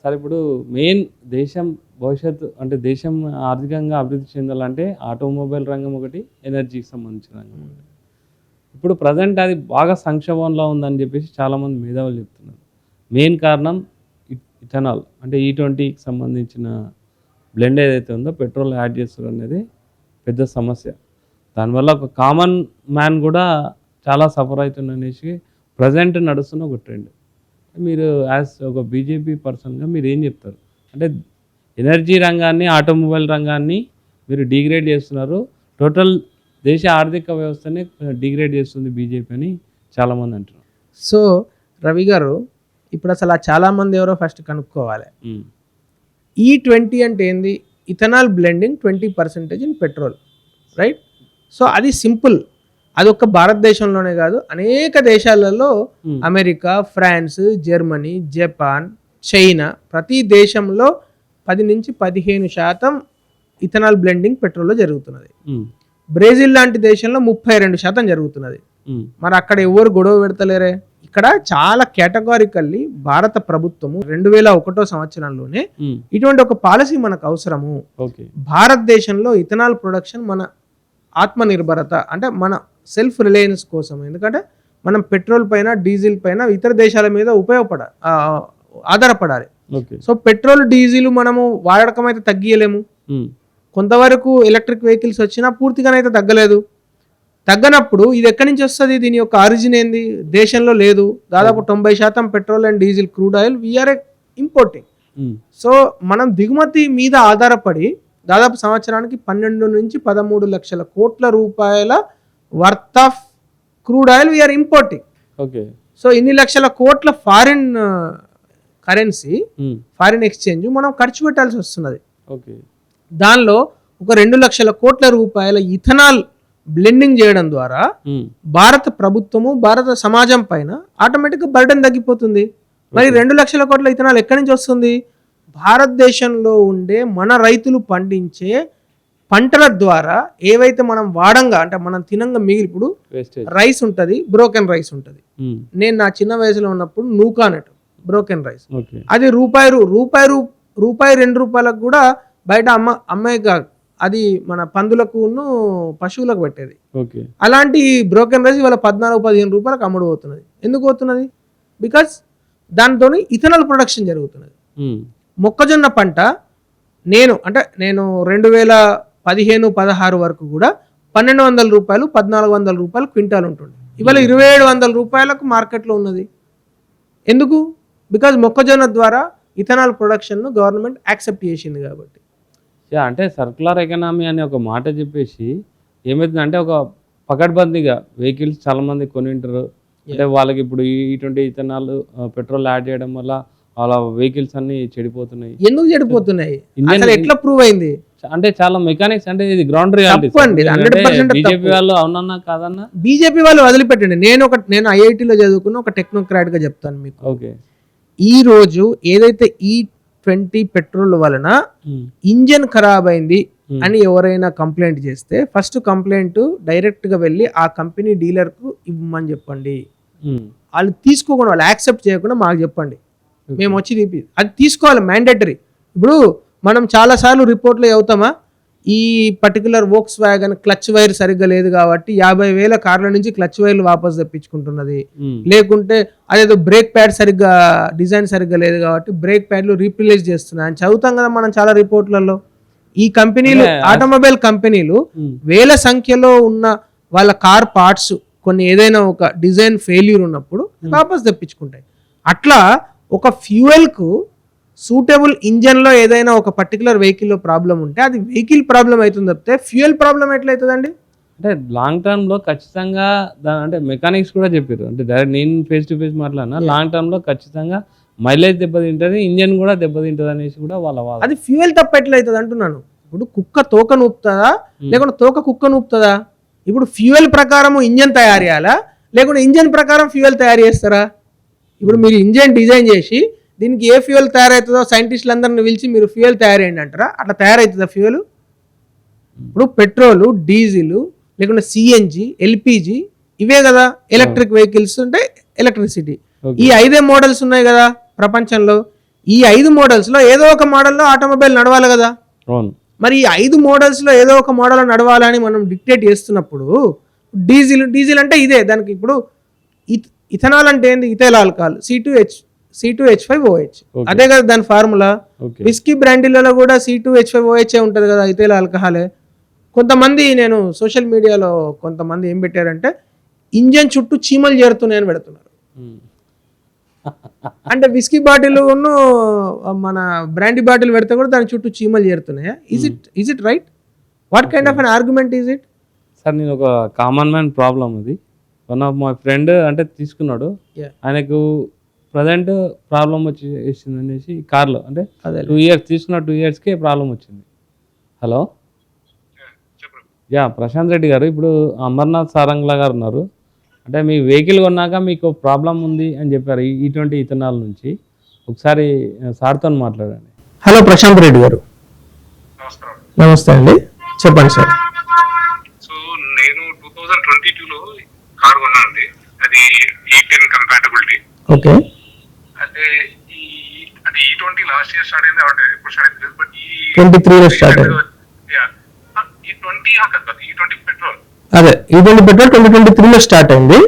Sir ఇప్పుడు main దేశం భవిష్యత్తు అంటే దేశం ఆర్థికంగా అభివృద్ధి చెందాలంటే ఆటోమొబైల్ రంగం ఒకటి, ఎనర్జీకి సంబంధించిన రంగం ఒకటి. ఇప్పుడు ప్రజెంట్ అది బాగా సంక్షోభంలో ఉందని చెప్పేసి చాలామంది మేధావులు చెప్తున్నారు. మెయిన్ కారణం ఇథనాల్ అంటే E20కి సంబంధించిన బ్లెండ్ ఏదైతే ఉందో పెట్రోల్ యాడ్ చేస్తారు అనేది పెద్ద సమస్య. దానివల్ల ఒక కామన్ మ్యాన్ కూడా చాలా సఫర్ అవుతుందనేసి ప్రజెంట్ నడుస్తున్న ఒక ట్రెండ్. మీరు యాజ్ ఒక బీజేపీ పర్సన్గా మీరు ఏం చెప్తారు? అంటే ఎనర్జీ రంగాన్ని, ఆటోమొబైల్ రంగాన్ని మీరు డిగ్రేడ్ చేస్తున్నారు, టోటల్ దేశ ఆర్థిక వ్యవస్థని డిగ్రేడ్ చేస్తుంది బీజేపీ అని చాలామంది అంటున్నారు. సో రవి గారు, ఇప్పుడు అసలు చాలామంది ఎవరో ఫస్ట్ కనుక్కోవాలి. E20 అంటే ఏంది? Ethanol blending 20% in petrol, right? So అది సింపుల్. అది ఒక్క భారతదేశంలోనే కాదు, అనేక దేశాలలో America, France, Germany, Japan, China ప్రతి దేశంలో 10 నుంచి 15% ఇథనాల్ బ్లెండింగ్ పెట్రోల్లో జరుగుతున్నది. బ్రెజిల్ లాంటి దేశంలో 32% జరుగుతున్నది. మరి అక్కడ ఎవరు గొడవ పెడతలేరే? ఇక్కడ చాలా కేటగారికల్లీ భారత ప్రభుత్వము 2001 సంవత్సరంలోనే ఇటువంటి ఒక పాలసీ మనకు అవసరము. భారతదేశంలో ఇథనాల్ ప్రొడక్షన్ మన ఆత్మనిర్భరత అంటే మన సెల్ఫ్ రిలయన్స్ కోసం. ఎందుకంటే మనం పెట్రోల్ పైన, డీజిల్ పైన ఇతర దేశాల మీద ఆధారపడాలి. సో పెట్రోల్, డీజిల్ మనము వాడకం అయితే తగ్గియలేము. కొంతవరకు ఎలక్ట్రిక్ వెహికల్స్ వచ్చినా పూర్తిగానైతే తగ్గలేదు. తగ్గనప్పుడు ఇది ఎక్కడి నుంచి వస్తుంది? దీని యొక్క ఆరిజిన్ ఏంది? దేశంలో లేదు. దాదాపు 90% petrol and diesel, crude oil we're importing. So మనం దిగుమతి మీద ఆధారపడి దాదాపు సంవత్సరానికి 12 నుంచి 13 లక్షల కోట్ల రూపాయల worth of crude oil we're importing. So ఇన్ని లక్షల కోట్ల ఫారిన్ కరెన్సీ, ఫారిన్ ఎక్స్చేంజ్ మనం ఖర్చు పెట్టాల్సి వస్తున్నది. దానిలో ఒక 2 లక్షల కోట్ల రూపాయల ఇథనాల్ బ్లెండింగ్ చేయడం ద్వారా భారత ప్రభుత్వము, భారత సమాజం పైన ఆటోమేటిక్గా బర్డెన్ తగ్గిపోతుంది. మరి 2 లక్షల కోట్ల ఇథనాల్ ఎక్కడి నుంచి వస్తుంది? భారతదేశంలో ఉండే మన రైతులు పండించే పంటల ద్వారా ఏవైతే మనం వాడంగా అంటే మనం తినంగా మిగిలి, ఇప్పుడు రైస్ ఉంటుంది, బ్రోకెన్ రైస్ ఉంటుంది. నేను నా చిన్న వయసులో ఉన్నప్పుడు నూకానట్ బ్రోకెన్ రైస్, అది రూపాయి 2 రూపాయలకు కూడా బయట అమ్మాయిగా అది మన పందులకు, పశువులకు పెట్టేది. అలాంటి బ్రోకెన్ రైస్ ఇవాళ 14-15 రూపాయలకు అమ్ముడు పోతున్నది. ఎందుకు పోతున్నది? బికాస్ దాంతో ఇథనాల్ ప్రొడక్షన్ జరుగుతున్నది. మొక్కజొన్న పంట నేను 2015-16 వరకు కూడా 1200 రూపాయలు, 1400 రూపాయలు క్వింటాల్ ఉంటుంది. ఇవాళ 2700 రూపాయలకు మార్కెట్లో ఉన్నది. ఎందుకు? బికాజ్ మొక్కజొన్న ద్వారా ఇథనాల్ ప్రొడక్షన్ను గవర్నమెంట్ యాక్సెప్ట్ చేసింది కాబట్టి. అంటే సర్క్యులర్ ఎకనామీ అనే ఒక మాట చెప్పేసి ఏమవుతుందంటే ఒక పకడ్బందీగా వెహికల్స్ చాలామంది కొనింటారు. అంటే వాళ్ళకి ఇప్పుడు ఇటువంటి ఇథనాల్ పెట్రోల్ యాడ్ చేయడం వల్ల వాళ్ళ వెహికల్స్ అన్ని చెడిపోతున్నాయి. ఎందుకు చెడిపోతున్నాయి? ఎట్లా ప్రూవ్ అయింది? అంటే చాలా మెకానిక్స్, అంటే ఇది గ్రౌండ్ రియాలిటీ. బీజేపీ వాళ్ళు అవునన్నా కాదన్నా? బీజేపీ వాళ్ళు వదిలిపెట్టండి. నేను ఐఐటీలో చదువుకున్న ఒక టెక్నోక్రాట్ గా చెప్తాను మీకు. ఈ రోజు ఏదైతే E20 పెట్రోల్ వలన ఇంజన్ ఖరాబ్ అయింది అని ఎవరైనా కంప్లైంట్ చేస్తే ఫస్ట్ కంప్లైంట్ డైరెక్ట్ గా వెళ్ళి ఆ కంపెనీ డీలర్ కు ఇవ్వమని చెప్పండి. వాళ్ళు తీసుకోకుండా, వాళ్ళు యాక్సెప్ట్ చేయకుండా మాకు చెప్పండి, మేము వచ్చి అది తీసుకోవాలి, మ్యాండేటరీ. ఇప్పుడు మనం చాలా సార్లు రిపోర్ట్లో అవుతామా, ఈ particular Volkswagen clutch wire సరిగ్గా లేదు కాబట్టి 50,000 కార్ల నుంచి క్లచ్ వైర్లు వాపస్ తెప్పించుకుంటున్నది. లేకుంటే అదేదో బ్రేక్ ప్యాడ్ సరిగ్గా డిజైన్ సరిగ్గా లేదు కాబట్టి బ్రేక్ ప్యాడ్లు రీప్లేస్ చేస్తున్నాయి అని చదువుతాం కదా మనం చాలా రిపోర్ట్లలో. ఈ కంపెనీలు, ఆటోమొబైల్ కంపెనీలు వేల సంఖ్యలో ఉన్న వాళ్ళ కార్ పార్ట్స్ కొన్ని ఏదైనా ఒక డిజైన్ ఫెయిల్యూర్ ఉన్నప్పుడు వాపస్ తెప్పించుకుంటాయి. అట్లా ఒక ఫ్యూయల్కు సూటబుల్ ఇంజన్లో ఏదైనా ఒక పర్టికులర్ వెహికల్లో ప్రాబ్లం ఉంటే అది వెహికల్ ప్రాబ్లం అవుతుంది తప్పితే ఫ్యూయల్ ప్రాబ్లం ఎట్లయితుందండి? అంటే లాంగ్ టర్మ్లో ఖచ్చితంగా అంటే మెకానిక్స్ కూడా చెప్పారు. అంటే డైరెక్ట్ నేను ఫేస్ టు ఫేస్ మాట్లాడినా, లాంగ్ టర్మ్లో ఖచ్చితంగా మైలేజ్ దెబ్బతింటుంది, ఇంజన్ కూడా దెబ్బతింటుంది అనేసి కూడా వాళ్ళ వాదన. అది ఫ్యూయల్ తప్ప ఎట్లయితుంది అంటున్నాను. ఇప్పుడు కుక్క తోక నూపుతుందా లేకుంటే తోక కుక్క నూపుతుందా? ఇప్పుడు ఫ్యూయల్ ప్రకారం ఇంజన్ తయారు చేయాలా లేకుంటే ఇంజన్ ప్రకారం ఫ్యూయల్ తయారు చేస్తారా? ఇప్పుడు మీరు ఇంజన్ డిజైన్ చేసి దీనికి ఏ ఫ్యూయల్ తయారవుతుందో సైంటిస్టులు అందరిని పిలిచి మీరు ఫ్యూయల్ తయారేయండి అంటారా? అట్లా తయారవుతుందా ఫ్యూయల్? ఇప్పుడు పెట్రోలు, డీజిల్, లేకుంటే సిఎన్జి, ఎల్పిజి, ఇవే కదా ఎలక్ట్రిక్ వెహికల్స్ అంటే ఎలక్ట్రిసిటీ. ఈ 5 మోడల్స్ ఉన్నాయి కదా ప్రపంచంలో. ఈ 5 మోడల్స్లో ఏదో ఒక మోడల్లో ఆటోమొబైల్ నడవాలి కదా. అవును. మరి ఈ 5 మోడల్స్లో ఏదో ఒక మోడల్ నడవాలని మనం డిక్టేట్ చేస్తున్నప్పుడు డీజిల్ అంటే ఇదే. దానికి ఇప్పుడు ఇథనాల్ అంటే ఏంది? ఇథైల్ ఆల్కహాల్, C2H5OH, అదే కదా దాని ఫార్ములా. విస్కీ బ్రాండీలలో కూడా C2H5OH ఉంటుంది కదా, ఇథైల్ ఆల్కహాలే. కొంతమంది నేను సోషల్ మీడియాలో కొంతమంది ఏం పెట్టారంటే ఇంజన్ చుట్టూ చీమలు చేరుతున్నాయని పెడుతున్నారు. అంటే విస్కీ బాటిల్ మన బ్రాండీ బాటిల్ పెడితే కూడా దాని చుట్టూ చీమలు చేరుతున్నాయా? Is it right? What kind of an argument is it? Sir నేను ఒక కామన్ మ్యాన్ ప్రాబ్లం అది. వన్ ఆఫ్ మై ఫ్రెండ్ అంటే తీసుకున్నాడు, ఆయనకు ప్రజెంట్ ప్రాబ్లం వచ్చేసింది అనేసి కార్లో, అంటే 2 years తీసుకున్న 2 yearsకే ప్రాబ్లం వచ్చింది. హలో, యా ప్రశాంత్ రెడ్డి గారు, ఇప్పుడు అమర్నాథ్ సారంగ్లా గారు ఉన్నారు. అంటే మీ వెహికల్ కొన్నాక మీకు ప్రాబ్లం ఉంది అని చెప్పారు E20 ఇథనాల్ నుంచి. ఒకసారి సార్తో మాట్లాడండి. హలో ప్రశాంత్ రెడ్డి గారు. నమస్తే అండి, చెప్పండి సార్. సో నేను 2022లో కార్ కొన్నానండి, అది E10 కంపాటబిలిటీ. ఓకే. అంటే అది E20 లాస్ట్ ఇయర్ స్టార్ట్ అయింది, అంటే ఎప్పుడు స్టార్ట్ అయింది, బట్ 23లో స్టార్ట్ అయింది. E20 కాదు, E20 పెట్రోల్. అదే E20 పెట్రోల్ 2023లో స్టార్ట్ అయింది.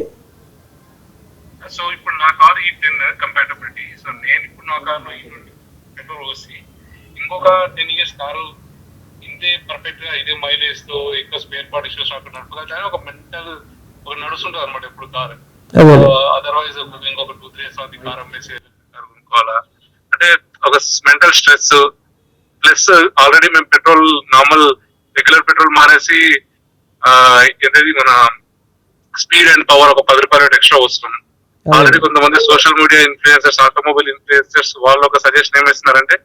సో ఇప్పుడు నా కార్ E10 కంపాటబిలిటీ. సో నేను ఇప్పుడు నా కార్లో E20 పెట్రోల్ వచ్చి ఇంకొక 10 years కారు ఇంతే పర్ఫెక్ట్ గా ఇదే మైలేజ్ తో ఎక్కువ స్పేర్ పార్ట్ ఇష్యూస్ నడుపుతుంది, ఒక మెంటల్ ఒక నడుస్తుంటది అనమాట ఎప్పుడు కార్. అదర్వైజ్ ఇంకొక 2-3 years అది కార్ అమ్మేసి కార్ కొనుక్కోవాలా అంటే ఒక మెంటల్ స్ట్రెస్. ప్లస్ ఆల్రెడీ మేము పెట్రోల్ నార్మల్ రెగ్యులర్ పెట్రోల్ మానేసి ఏదైతే మన స్పీడ్ అండ్ పవర్ ఒక 10 రూపాయలు ఎక్స్ట్రా వస్తుంది. ఆల్రెడీ కొంతమంది social media influencers, automobile influencers వాళ్ళు ఒక సజెషన్ ఏమి ఇస్తున్నారంటే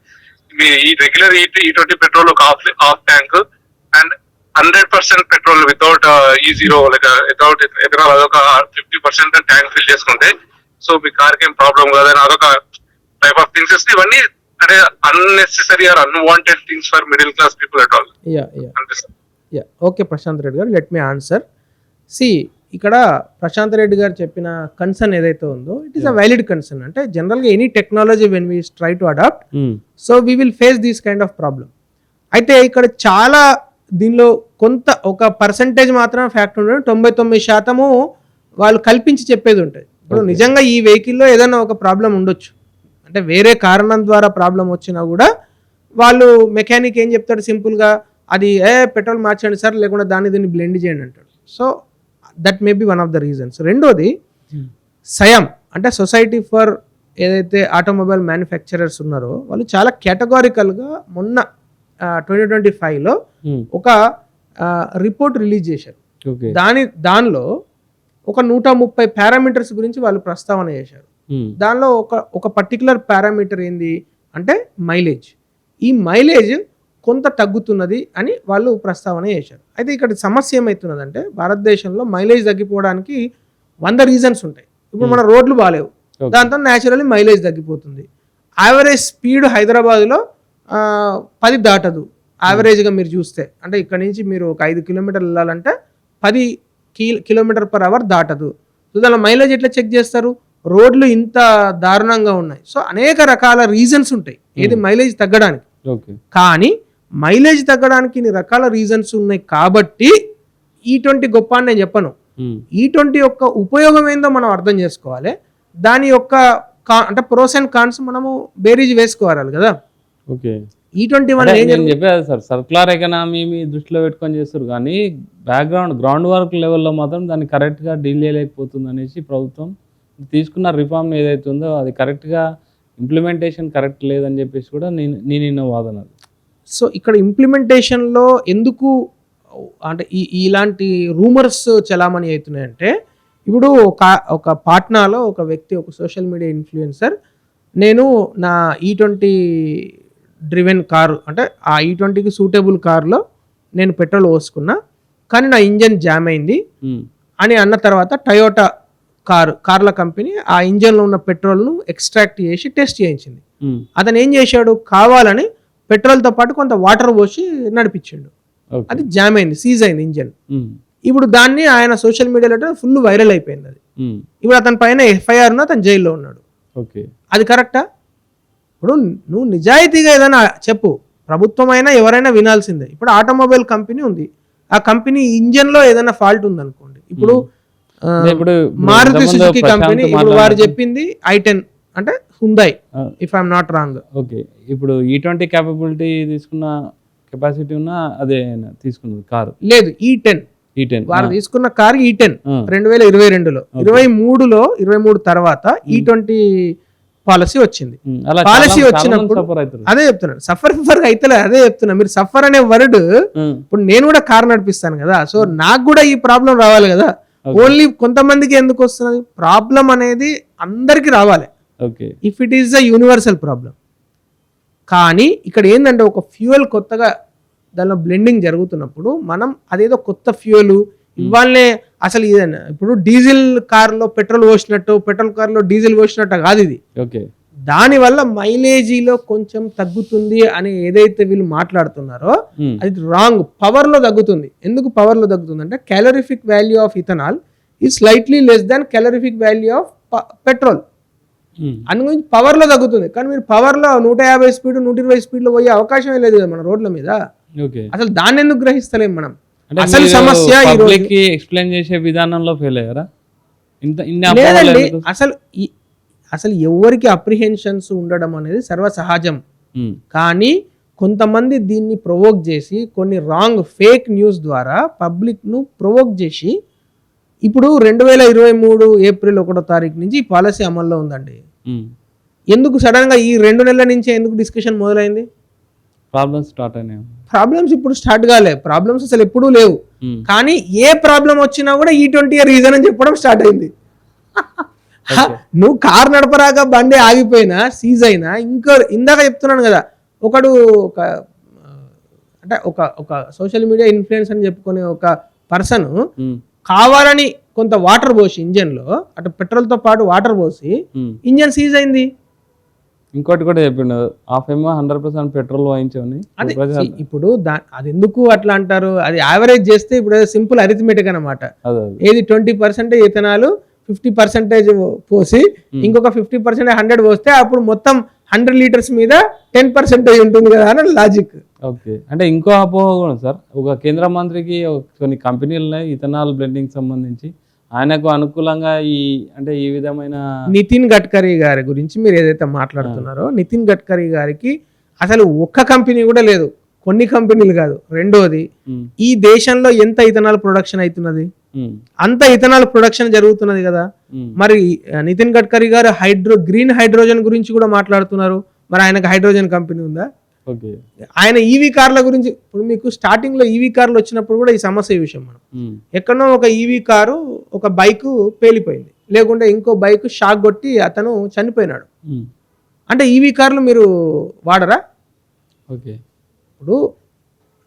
మీ ఈ రెగ్యులర్ E20 పెట్రోల్ ఒక half tank and 100% petrol without E0 without ethanol అదొక 50% ట్యాంక్ ఫిల్ చేసుకుంటే సో మీ కార్ కి ఏం ప్రాబ్లం కాదని అదొక టైప్ ఆఫ్ థింగ్స్. ఇవన్నీ అంటే unnecessary or unwanted things for middle class people at all. Okay Prashanth Reddy garu, let me answer. ఇక్కడ ప్రశాంత్ రెడ్డి గారు చెప్పిన కన్సర్న్ ఏదైతే ఉందో it is a valid concern. అంటే జనరల్గా any technology when we try to adapt, so we will face these kind of problem. అయితే ఇక్కడ చాలా దీనిలో కొంత ఒక పర్సంటేజ్ మాత్రం ఫ్యాక్ట్ ఉంటుంది, 99% వాళ్ళు కల్పించి చెప్పేది ఉంటుంది. ఇప్పుడు నిజంగా ఈ వెహికల్లో ఏదైనా ఒక ప్రాబ్లం ఉండొచ్చు, అంటే వేరే కారణం ద్వారా ప్రాబ్లం వచ్చినా కూడా వాళ్ళు మెకానిక్ ఏం చెప్తాడు సింపుల్గా, అది పెట్రోల్ మార్చండి సార్, లేకుండా దీన్ని బ్లెండ్ చేయండి అంటాడు. So that may be one of the reasons. రెండోది సయామ్ అంటే సొసైటీ ఫర్ ఏదైతే ఆటోమొబైల్ మ్యానుఫ్యాక్చరర్స్ ఉన్నారో వాళ్ళు చాలా కేటగారికల్గా మొన్న 2025లో ఒక రిపోర్ట్ రిలీజ్ చేశారు. దానిలో ఒక 130 పారామీటర్స్ గురించి వాళ్ళు ప్రస్తావన చేశారు. దానిలో ఒక పర్టికులర్ పారామీటర్ ఏంది అంటే మైలేజ్. ఈ మైలేజ్ కొంత తగ్గుతున్నది అని వాళ్ళు ప్రస్తావన చేశారు. అయితే ఇక్కడ సమస్య ఏమవుతున్నదంటే భారతదేశంలో మైలేజ్ తగ్గిపోవడానికి 100 రీజన్స్ ఉంటాయి. ఇప్పుడు మన రోడ్లు బాగాలేవు, దాంతో న్యాచురల్లీ మైలేజ్ తగ్గిపోతుంది. యావరేజ్ స్పీడ్ హైదరాబాద్లో 10 దాటదు యావరేజ్గా మీరు చూస్తే. అంటే ఇక్కడ నుంచి మీరు ఒక 5 కిలోమీటర్లు వెళ్ళాలంటే 10 km/h దాటదు. సో దానిలో మైలేజ్ ఎట్లా చెక్ చేస్తారు? రోడ్లు ఇంత దారుణంగా ఉన్నాయి. సో అనేక రకాల రీజన్స్ ఉంటాయి ఏది మైలేజ్ తగ్గడానికి. కానీ మైలేజ్ తగ్గడానికి ఇన్ని రకాల రీజన్స్ ఉన్నాయి కాబట్టి E20 గొప్ప అని నేను చెప్పను. E20 యొక్క ఉపయోగం ఏందో మనం అర్థం చేసుకోవాలి. దాని యొక్క అంటే ప్రోస్ అండ్ కాన్స్ మనము బేరీజ్ వేసుకోవాలి కదా. E20 వల్ల నేను చెప్పేది సార్, సర్క్యులర్ ఎకనామీ దృష్టిలో పెట్టుకొని చేస్తారు, కానీ గ్రౌండ్ వర్క్ లెవెల్లో మాత్రం దాన్ని కరెక్ట్గా డీల్ చేయలేకపోతుంది అనేసి ప్రభుత్వం తీసుకున్న రిఫార్మ్ ఏదైతే ఉందో అది కరెక్ట్గా ఇంప్లిమెంటేషన్ కరెక్ట్ లేదని చెప్పేసి కూడా నేను వాదన. సో ఇక్కడ ఇంప్లిమెంటేషన్లో ఎందుకు అంటే ఇలాంటి రూమర్స్ చలామణి అవుతున్నాయంటే, ఇప్పుడు ఒక పాట్నాలో ఒక వ్యక్తి, ఒక సోషల్ మీడియా ఇన్ఫ్లుయెన్సర్, నేను నా E20 డ్రివెన్ కారు అంటే ఆ E20కి సూటబుల్ కారులో నేను పెట్రోల్ పోసుకున్నా కానీ నా ఇంజన్ జామ్ అయింది అని అన్న తర్వాత టయోటా కార్ల కంపెనీ ఆ ఇంజన్లో ఉన్న పెట్రోల్ను ఎక్స్ట్రాక్ట్ చేసి టెస్ట్ చేయించింది. అతను ఏం చేశాడు, కావాలని పెట్రోల్తో పాటు కొంత వాటర్ పోసి నడిపించాడు. అది జామ్ అయింది, సీజ్ అయింది ఇంజన్. ఇప్పుడు దాన్ని ఆయన సోషల్ మీడియాలో ఫుల్ వైరల్ అయిపోయింది. అది ఇప్పుడు అతని పైన FIR అతను జైల్లో ఉన్నాడు. అది కరెక్టా? ఇప్పుడు నువ్వు నిజాయితీగా ఏదైనా చెప్పు, ప్రభుత్వమైనా ఎవరైనా వినాల్సిందే. ఇప్పుడు ఆటోమొబైల్ కంపెనీ ఉంది, ఆ కంపెనీ ఇంజన్ లో ఏదైనా ఫాల్ట్ ఉంది అనుకోండి, ఇప్పుడు ఇప్పుడు మారుతి ఇంతకుముందు సుజుకి కంపెనీ ప్రశాంత్ ఇప్పుడు వారు మాట్లాడినట్టు- చెప్పింది i10 అంటే హుందాయ్, if I'm not wrong. Okay, ఇప్పుడు E20 క్యాపబిలిటీ తీసుకున్న కెపాసిటీ ఉన్న అదే తీసుకున్నది కారు లేదు E10 E10. వారు తీసుకున్న కార్ E10 ఆ. 2022లో 23 తర్వాత E20 పాలసీ వచ్చింది. అలా పాలసీ చాలా- చాలా వచ్చినప్పుడు మంది suffer అవుతారు. అదే చెప్తున్నాను, సఫర్ అయితే అదే చెప్తున్నా. మీరు సఫర్ అనే వర్డ్, ఇప్పుడు నేను కూడా కార్ నడిపిస్తాను కదా, సో నాకు కూడా ఈ ప్రాబ్లం రావాలి కదా. ఓన్లీ కొంతమందికి ఎందుకు వస్తున్నది ప్రాబ్లం అనేది, అందరికి రావాలి okay, if it is the universal problem. కానీ ఇక్కడ ఏంటంటే ఒక ఫ్యూయల్ కొత్తగా దానిలో బ్లెండింగ్ జరుగుతున్నప్పుడు మనం అదేదో కొత్త ఫ్యూయల్ ఇవ్వాలనే, అసలు ఇదేనా ఇప్పుడు డీజిల్ కార్లో పెట్రోల్ పోసినట్టు, పెట్రోల్ కార్లో డీజిల్ పోసినట్టు కాదు ఇది. ఓకే, దానివల్ల మైలేజీలో కొంచెం తగ్గుతుంది అని ఏదైతే వీళ్ళు మాట్లాడుతున్నారో అది రాంగ్. పవర్ లో తగ్గుతుంది. ఎందుకు పవర్ లో తగ్గుతుంది అంటే క్యాలరిఫిక్ వాల్యూ ఆఫ్ ఇథనాల్ ఈ slightly less than calorific value of petrol. అని గురించి పవర్ లో తగ్గుతుంది. కానీ మీరు పవర్ లో 150 స్పీడ్ 120 స్పీడ్ లో పోయే అవకాశమే లేదు కదా మన రోడ్ల మీద. ఓకే. అసలు దాన్ని ఎందుకు గ్రహిస్తలేం మనం? అంటే అసలు మీరు సమస్య ఈ రోజు public కి ఎక్స్ప్లెయిన్ చేసే విధానంలో ఫెయిల్ అయ్యారా? ఇన్ని అపోహలు లేదండి. ఎందుకు? అసలు ఎవరికి అప్రిహెన్షన్స్ ఉండడం అనేది సర్వసహజం. ఉమ్, కానీ కొంతమంది దీన్ని ప్రొవోక్ చేసి కొన్ని రాంగ్ ఫేక్ న్యూస్ ద్వారా పబ్లిక్ను ప్రొవోక్ చేసి ఇప్పుడు 2023 ఏప్రిల్ 1వ తారీఖు నుంచి ఈ పాలసీ అమల్లో ఉందండి. ఉమ్. ఎందుకు సడన్గా ఈ 2 నెలల నుంచే ఎందుకు డిస్కషన్ మొదలైంది? ప్రాబ్లమ్స్ స్టార్ట్ అయినాయి. ప్రాబ్లమ్స్ ఇప్పుడు స్టార్ట్ కాలే, ప్రాబ్లమ్స్ అసలు ఎప్పుడూ లేవు. ఉమ్, కానీ ఏ ప్రాబ్లం వచ్చినా కూడా E20 రీజన్ అని చెప్పడం స్టార్ట్ అయింది. నువ్వు కార్ నడపరాక బండి ఆగిపోయినా సీజ్ అయినా ఇందాక చెప్తున్నాను కదా, ఒకడు ఒక సోషల్ మీడియా ఇన్ఫ్లుయెన్స్ అని చెప్పుకునే ఒక పర్సన్ ఉమ్, కావాలని కొంత వాటర్ పోసి ఇంజన్ లో, అటు పెట్రోల్ తో పాటు వాటర్ పోసి ఉమ్. ఇంజన్ సీజ్ అయింది. ఇంకోటి కూడా చెప్పిండు, హాఫ్ ఏమో 100% పెట్రోల్ వాయించని. అది ఇప్పుడు అది ఎందుకు అట్లా అంటారు? అది యావరేజ్ చేస్తే ఇప్పుడు సింపుల్ అరిథమెటిక్ అనమాట. అదే ఏది 20% ఇథనాల్ 50% పోసి ఇంకొక 50% 100 పోస్తే అప్పుడు మొత్తం 100 లీటర్స్ మీద 10% ఉంటుంది కదా అని లాజిక్. ఓకే. అంటే ఇంకో అపోహ కూడా సార్, ఒక కేంద్ర మంత్రికి కొన్ని కంపెనీలు ఇథనాల్ బ్లెండింగ్ సంబంధించి ఆయనకు అనుకూలంగా ఈ విధమైన నితిన్ గడ్కరీ గారి గురించి మీరు ఏదైతే మాట్లాడుతున్నారో, నితిన్ గడ్కరీ గారికి అసలు ఒక్క కంపెనీ కూడా లేదు, కొన్ని కంపెనీలు కాదు. రెండోది, ఈ దేశంలో ఎంత ఇథనాల్ ప్రొడక్షన్ అవుతున్నది? అంత ఇథనాల్ ప్రొడక్షన్ జరుగుతున్నది కదా. మరి నితిన్ గడ్కరీ గారు గ్రీన్ హైడ్రోజన్ గురించి కూడా మాట్లాడుతున్నారు. మరి ఆయనకు హైడ్రోజన్ కంపెనీ ఉందా? ఆయన ఈవీ కార్ల గురించి, ఇప్పుడు మీకు స్టార్టింగ్ లో ఈవీ కార్లు వచ్చినప్పుడు కూడా ఈ సమస్య విషయం, మనం ఎక్కడో ఒక ఈవీ కారు ఒక బైక్ పేలిపోయింది, లేకుంటే ఇంకో బైక్ షాక్ కొట్టి అతను చనిపోయినాడు. అంటే ఈవీ కార్లు మీరు వాడరా? ఇప్పుడు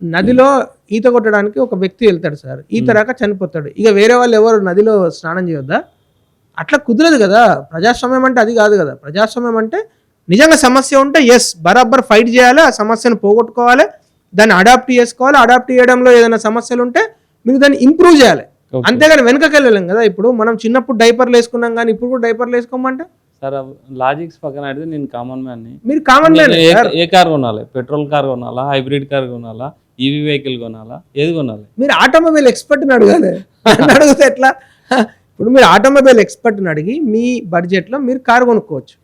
నదిలో ఈత కొట్టడానికి ఒక వ్యక్తి వెళ్తాడు సార్, ఈత రాక చనిపోతాడు, ఇక వేరే వాళ్ళు ఎవరు నదిలో స్నానం చేయొద్దా? అట్లా కుదరదు కదా. ప్రజాస్వామ్యం అంటే అది కాదు కదా. ప్రజాస్వామ్యం అంటే నిజంగా సమస్య ఉంటే ఎస్ బరాబర్ ఫైట్ చేయాలి, ఆ సమస్యను పోగొట్టుకోవాలి, దాన్ని అడాప్ట్ చేసుకోవాలి. అడాప్ట్ చేయడంలో ఏదైనా సమస్యలు ఉంటే మీరు దాన్ని ఇంప్రూవ్ చేయాలి, అంతేగాని వెనకకి వెళ్ళలేం కదా. ఇప్పుడు మనం చిన్నప్పుడు డైపర్లు వేసుకున్నాం కానీ ఇప్పుడు కూడా డైపర్లు వేసుకోమంటే సార్ లాజిక్స్ పక్కన పెడితే నేను కామన్ మ్యాన్ ని, మీరు కామన్ మ్యాన్. ఏ కార్ కొనాలి? పెట్రోల్ కార్ కొనాలా, హైబ్రిడ్ కార్ కొనాలా, ఈవీ వెహికల్ కొనాలా, ఏది కొనాలి? మీరు ఆటోమొబైల్ ఎక్స్పర్ట్ని అడగాలి. అడిగితే ఎట్లా? ఇప్పుడు మీరు ఆటోమొబైల్ ఎక్స్పర్ట్ని అడిగి మీ బడ్జెట్లో మీరు కారు కొనుక్కోవచ్చు.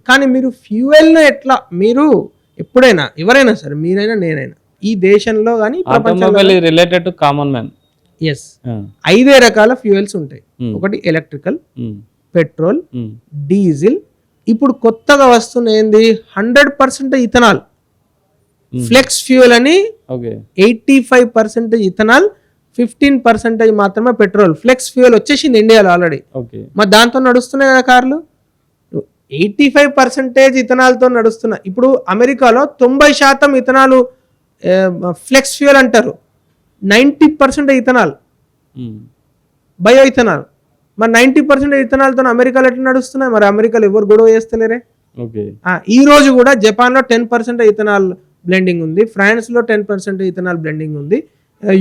కానీ మీరు ఫ్యూయల్ను ఎట్లా, మీరు ఎప్పుడైనా ఎవరైనా సరే, మీరైనా నేనైనా ఈ దేశంలో కానీ automobile related to common man, yes 5 రకాల ఫ్యూయల్స్ ఉంటాయి. ఒకటి ఎలక్ట్రికల్, పెట్రోల్, డీజిల్. ఇప్పుడు కొత్తగా వస్తున్న ఏంది 100% ఇథనాల్, ఫ్లెక్స్ ఫ్యూయల్ అని. 85% ఇథనాల్, 15% మాత్రమే పెట్రోల్. ఫ్లెక్స్ ఫ్యూయల్ వచ్చేసింది ఇండియాలో ఆల్రెడీ. మరి దాంతో నడుస్తున్నాయి కదా కార్లు. 85% ఇథనాల్తో నడుస్తున్నాయి. ఇప్పుడు అమెరికాలో 90% ఇథనాల్ ఫ్లెక్స్ ఫ్యూయల్ అంటారు, 90% ఇథనాల్ బయో ఇథనాల్. మరి 90% ఇథనాల్తో అమెరికాలో ఎట్లా నడుస్తున్నాయి? మరి అమెరికాలో ఎవరు గొడవ చేస్తలేరే. ఈ రోజు కూడా జపాన్లో 10% ఇథనాల్ బ్లెండింగ్ ఉంది, ఫ్రాన్స్లో 10% ఇథనాల్ బ్లెండింగ్ ఉంది,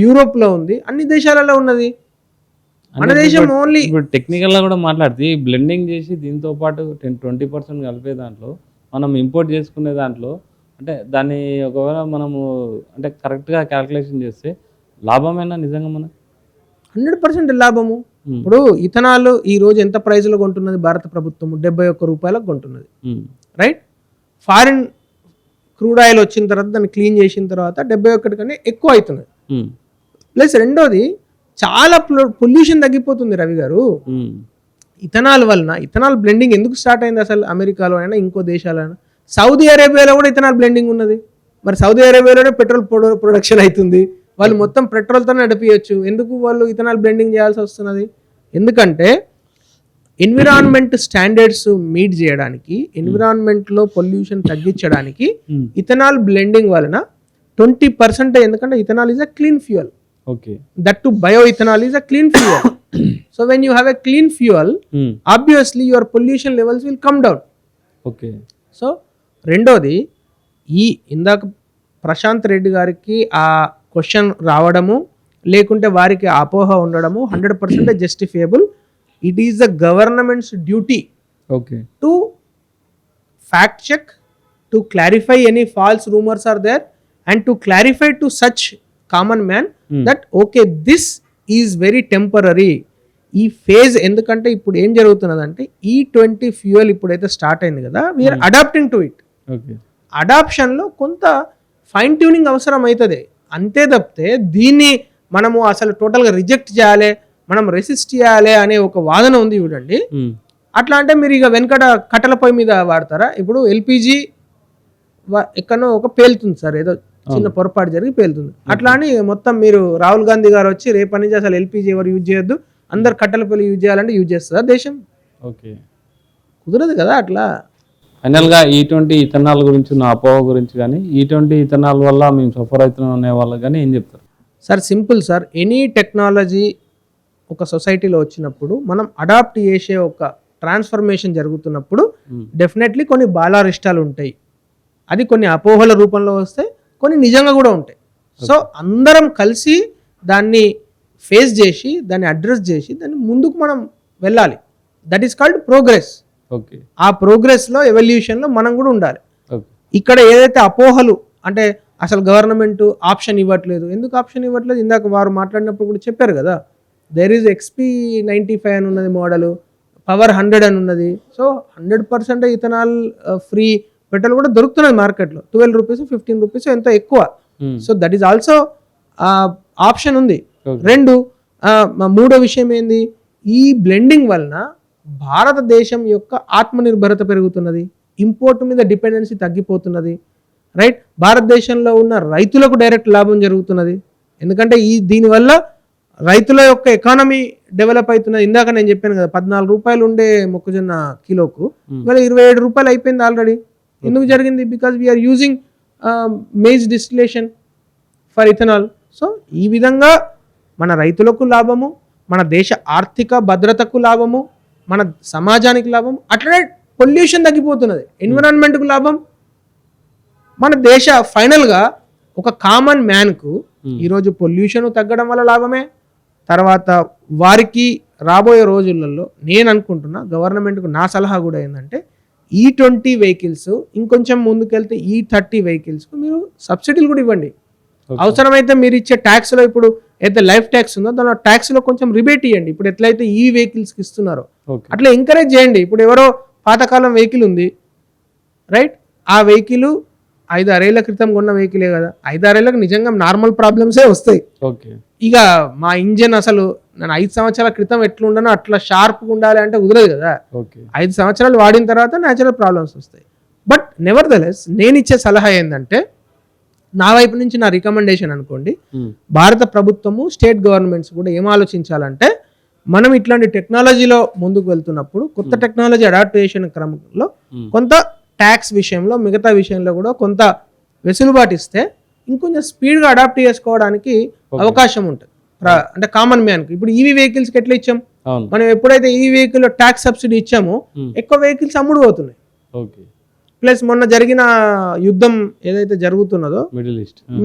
యూరోప్లో ఉంది, అన్ని దేశాలలో ఉన్నది. మన దేశం ఓన్లీ ఇప్పుడు టెక్నికల్ గా కూడా మాట్లాడితే బ్లెండింగ్ చేసి దీంతో పాటు 20% కలిపే దాంట్లో మనం ఇంపోర్ట్ చేసుకునే దాంట్లో అంటే దాన్ని ఒకవేళ మనము అంటే కరెక్ట్గా క్యాల్కులేషన్ చేస్తే లాభమేనా నిజంగా మనకు? 100% లాభము. ఉమ్, ఇప్పుడు ఇథనాల్ ఈ రోజు ఎంత ప్రైస్లో కొంటున్నది భారత ప్రభుత్వం? 71 రూపాయలకు కొంటున్నది, ఉమ్, రైట్? ఫారిన్ క్రూడ్ ఆయిల్ వచ్చిన తర్వాత దాన్ని క్లీన్ చేసిన తర్వాత 71 కన్నా ఎక్కువ అవుతున్నది. ఉమ్, ప్లస్ రెండోది చాలా పొల్యూషన్ తగ్గిపోతుంది రవి గారు. ఉమ్, ఇథనాల్ వలన, ఇథనాల్ బ్లెండింగ్ ఎందుకు స్టార్ట్ అయింది అసలు? అమెరికాలో అయినా ఇంకో దేశాలైనా, సౌదీ అరేబియాలో కూడా ఇథనాల్ బ్లెండింగ్ ఉన్నది. మరి సౌదీ అరేబియాలోనే పెట్రోల్ ప్రొడక్షన్ అవుతుంది, వాళ్ళు మొత్తం పెట్రోల్తో నడిపించచ్చు. ఎందుకు వాళ్ళు ఇథనాల్ బ్లెండింగ్ చేయాల్సి వస్తున్నది? ఎందుకంటే ఎన్విరాన్మెంట్ స్టాండర్డ్స్ మీట్ చేయడానికి, ఎన్విరాన్మెంట్లో పొల్యూషన్ తగ్గించడానికి ఉమ్, ఇథనాల్ బ్లెండింగ్ వలన 20%, ఎందుకంటే ethanol is a clean fuel, okay, that to bio ethanol is a clean fuel. So when you have a clean fuel, um, obviously your pollution levels will come down. Okay, so రెండోది, ఈ ఇందాక ప్రశాంత్ రెడ్డి గారికి ఆ question రావడము, లేకుంటే వారికి అపోహ ఉండడము 100% justifiable. It is the government's duty okay, to fact check, to clarify any false rumors are there, and to clarify to such common man that okay, this is very temporary. ఈ phase ఎందుకంటే ఇప్పుడు ఏం జరుగుతున్నదంటే E20 fuel ఇప్పుడైతే start అయింది కదా, we are adapting to it. Okay, అడాప్షన్లో కొంత fine tuning అవసరం అవుతుంది, అంతే తప్పితే దీన్ని మనము అసలు టోటల్గా రిజెక్ట్ చేయాలి, మనం రెసిస్ట్ చేయాలి అనే ఒక వాదన ఉంది చూడండి. ఉమ్, అట్లా అంటే మీరు ఇక వెనకట కట్టెల పొయ్యి మీద వాడతారా? ఇప్పుడు ఎల్పిజి ఎక్కడో ఒక పేలుతుంది సార్, ఏదో చిన్న పొరపాటు జరిగి పేలుతుంది. అట్లా అని మొత్తం మీరు రాహుల్ గాంధీ గారు వచ్చి రేపటి నుంచి అసలు ఎల్పిజి ఎవరు యూజ్ చేయొద్దు, అందరు కట్టెల పొయ్యి యూజ్ చేయాలంటే యూజ్ చేస్తుందా దేశం? ఓకే. కుదరదు కదా అట్లా. ఫైనల్గా E20 ఇథనాల్ గురించి నా అపోహ గురించి కానీ, E20 ఇథనాల్ వల్ల మేము సఫర్ అవుతున్నాం అనే వాళ్ళకి కానీ ఏం చెప్తారు? Sir simple sir, any technology ఒక సొసైటీలో వచ్చినప్పుడు మనం అడాప్ట్ చేసే ఒక ట్రాన్స్ఫర్మేషన్ జరుగుతున్నప్పుడు డెఫినెట్లీ కొన్ని బాలారిష్టాలు ఉంటాయి. అది కొన్ని అపోహల రూపంలో వస్తాయి, కొన్ని నిజంగా కూడా ఉంటాయి. సో అందరం కలిసి దాన్ని ఫేస్ చేసి, దాన్ని అడ్రస్ చేసి, దాన్ని ముందుకు మనం వెళ్ళాలి. That is called progress. Okay, ఆ ప్రోగ్రెస్లో, ఎవల్యూషన్లో మనం కూడా ఉండాలి. ఓకే, ఇక్కడ ఏదైతే అపోహలు అంటే అసలు గవర్నమెంట్ ఆప్షన్ ఇవ్వట్లేదు, ఎందుకు ఆప్షన్ ఇవ్వట్లేదు? ఇందాక వారు మాట్లాడినప్పుడు కూడా చెప్పారు కదా, దేర్ ఈజ్ XP95 అని ఉన్నది మోడల్, పవర్ 100 అని ఉన్నది. సో 100% ఇథనాల్ ఫ్రీ పెట్రోల్ కూడా దొరుకుతున్నది మార్కెట్లో, 12 రూపీస్ 15 రూపీస్ ఎంతో ఎక్కువ. So that is also option ఉంది. రెండు, మూడో విషయం ఏంది, ఈ బ్లెండింగ్ వలన భారతదేశం యొక్క ఆత్మనిర్భరత పెరుగుతున్నది, ఇంపోర్ట్ మీద డిపెండెన్సీ తగ్గిపోతున్నది, రైట్? భారతదేశంలో ఉన్న రైతులకు డైరెక్ట్ లాభం జరుగుతున్నది, ఎందుకంటే దీనివల్ల రైతుల యొక్క ఎకానమీ డెవలప్ అవుతున్నది. ఇందాక నేను చెప్పాను కదా, 14 రూపాయలు ఉండే మొక్కజొన్న కిలోకు ఇవాళ 27 రూపాయలు అయిపోయింది ఆల్రెడీ. ఎందుకు జరిగింది? Because we're using maize distillation for ethanol. So ఈ విధంగా మన రైతులకు లాభము, మన దేశ ఆర్థిక భద్రతకు లాభము, మన సమాజానికి లాభం, అట్లనే పొల్యూషన్ తగ్గిపోతున్నది, ఎన్విరాన్మెంట్కు లాభం, మన దేశ ఫైనల్గా ఒక కామన్ మ్యాన్కు ఈరోజు పొల్యూషన్ తగ్గడం వల్ల లాభమే. తర్వాత వారికి రాబోయే రోజులలో నేను అనుకుంటున్నా, గవర్నమెంట్కు నా సలహా కూడా ఏంటంటే E20 వెహికల్స్ ఇంకొంచెం ముందుకెళ్తే E30 వెహికల్స్కు మీరు సబ్సిడీలు కూడా ఇవ్వండి. అవసరమైతే మీరు ఇచ్చే ట్యాక్స్లో, ఇప్పుడు అయితే లైఫ్ ట్యాక్స్ ఉందో దానిలో ట్యాక్స్లో కొంచెం రిబేట్ ఇవ్వండి. ఇప్పుడు ఎట్లయితే ఈ వెహికల్స్కి ఇస్తున్నారో అట్లా ఎంకరేజ్ చేయండి. ఇప్పుడు ఎవరో పాతకాలం వెహికల్ ఉంది, రైట్? ఆ వెహికల్ 5-6 ఏళ్ల క్రితం కొన్న వెహికలే కదా, 5-6 ఏళ్ళకి నిజంగా నార్మల్ ప్రాబ్లమ్సే వస్తాయి. ఇక మా ఇంజన్ అసలు నేను 5 సంవత్సరాల క్రితం ఎట్లుండనో అట్లా షార్ప్గా ఉండాలి అంటే కుదరదు కదా. 5 సంవత్సరాలు వాడిన తర్వాత న్యాచురల్ ప్రాబ్లమ్స్ వస్తాయి. బట్ నెవర్ ద లెస్ నేను ఇచ్చే సలహా ఏంటంటే, నా వైపు నుంచి నా రికమెండేషన్ అనుకోండి, భారత ప్రభుత్వము, స్టేట్ గవర్నమెంట్స్ కూడా ఏం ఆలోచించాలంటే, మనం ఇట్లాంటి టెక్నాలజీలో ముందుకు వెళ్తున్నప్పుడు కొత్త టెక్నాలజీ అడాప్టేషన్ క్రమంలో కొంత ట్యాక్స్ విషయంలో, మిగతా విషయంలో కూడా కొంత వెసులుబాటు ఇస్తే ఇంకొంచెం స్పీడ్గా అడాప్ట్ చేసుకోవడానికి అవకాశం ఉంటుంది. అంటే కామన్ మ్యాన్కి ఇప్పుడు ఈవీ వెహికల్స్కి ఎట్లా ఇచ్చాం మనం, ఎప్పుడైతే ఈ వెహికల్ ట్యాక్స్ సబ్సిడీ ఇచ్చామో ఎక్కువ వెహికల్స్ అమ్ముడు పోతున్నాయి. ప్లస్ మొన్న జరిగిన యుద్ధం ఏదైతే జరుగుతున్నదో,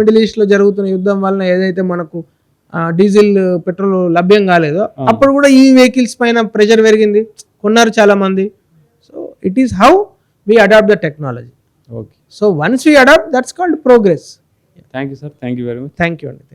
మిడిల్ ఈస్ట్ లో జరుగుతున్న యుద్ధం వలన ఏదైతే మనకు డీజిల్, పెట్రోల్ లభ్యం కాలేదో, అప్పుడు కూడా ఈ వెహికల్స్ పైన ప్రెషర్ పెరిగింది, కొన్నారు చాలా మంది. So it is how we adopt the technology. Okay, So once we adopt, that's called progress. Thank you sir, thank you very much. Thank you. Andy.